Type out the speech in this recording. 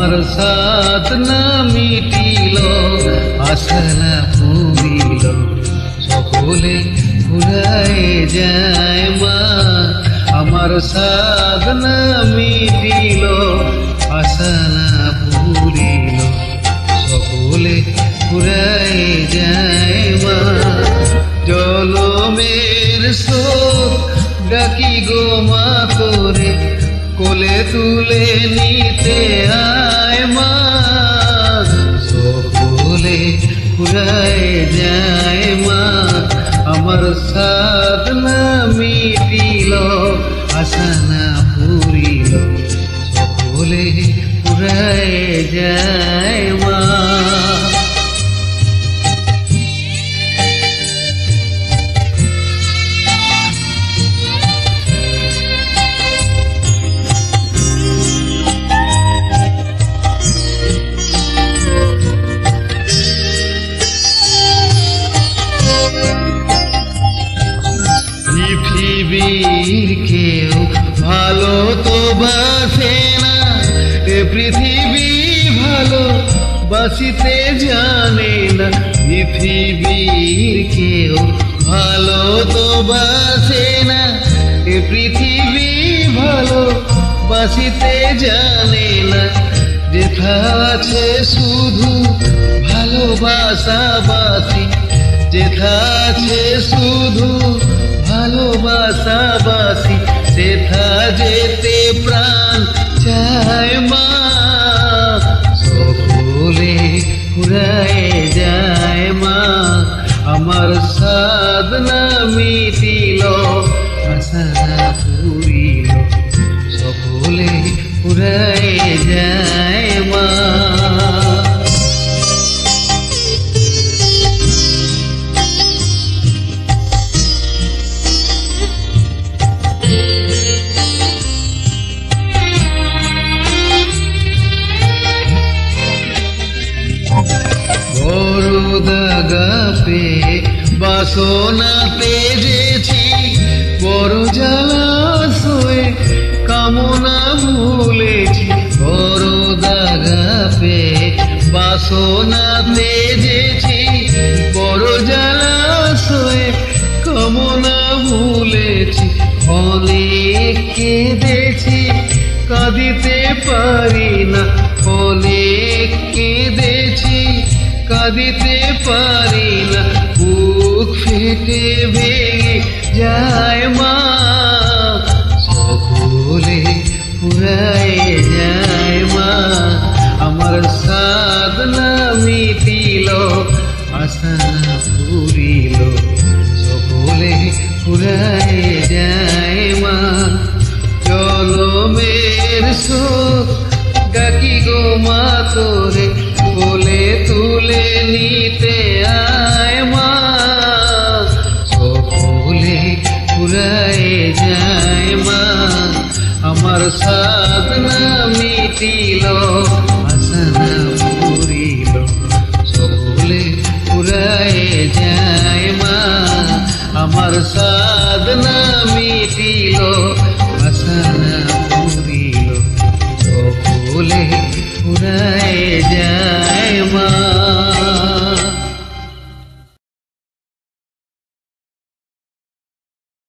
আমার সাধনা মিটিল আশা না পুরিল সকলে ফুরায় যায় মা আমার সাধনা মিটিল আশা না পুরিল সকলে ফুরায় যায় মা জলমের স্রোত ডাকি গো মা তোরে কোলে তুলে নিতে আয় মা সকলে ফুরায় যায় মা আমার সাধনা মিটিল আশা না পুরিল সকলে ফুরায় যায় মা পৃথিবীর কেউ ভালো তো বাসে না এ পৃথিবী ভালো বাসিতে জানে না পৃথিবীর কেউ ভালো তো বাসে না এ পৃথিবী ভালো বাসিতে জানে না যেথা আছে শুধু ভালোবাসা বাসি যেথা আছে শুধু ভালোবাসা বাসি সেথা যেতে প্রাণ চায় মা সকলে ফুরায় যায় মা আমার সাধনা মিটিল আশা না পুরিল সকলে ফুরায় যায় মা দাগাপে বাসনা তেজেছি বড় জ্বালাশয়ে কামনা ভুলেছি বড় দাগাপে বাসনা তেজেছি বড় জ্বালাশয়ে কামনা ভুলেছি অনেক কেঁদেছি কাঁদিতে পারি না অনেক কেঁদেছি কাঁদিতে পারি না বুক ফেটে ভেঙে যায় মা সকলে ফুরায় যায় মা আমার সাধনা মিটিল আশা না পুরিল সকলে ফুরায় যায় মা জলমের স্রোত ডাকি গো মা তোরে কোলে তুলে নিতে আয় মা সকলে ফুরায় যায় মা আমার সাধনা মিটিল আশা না পুরিল সকলে ফুরায় যায় মা আমার সাধনা মিটিল আশা না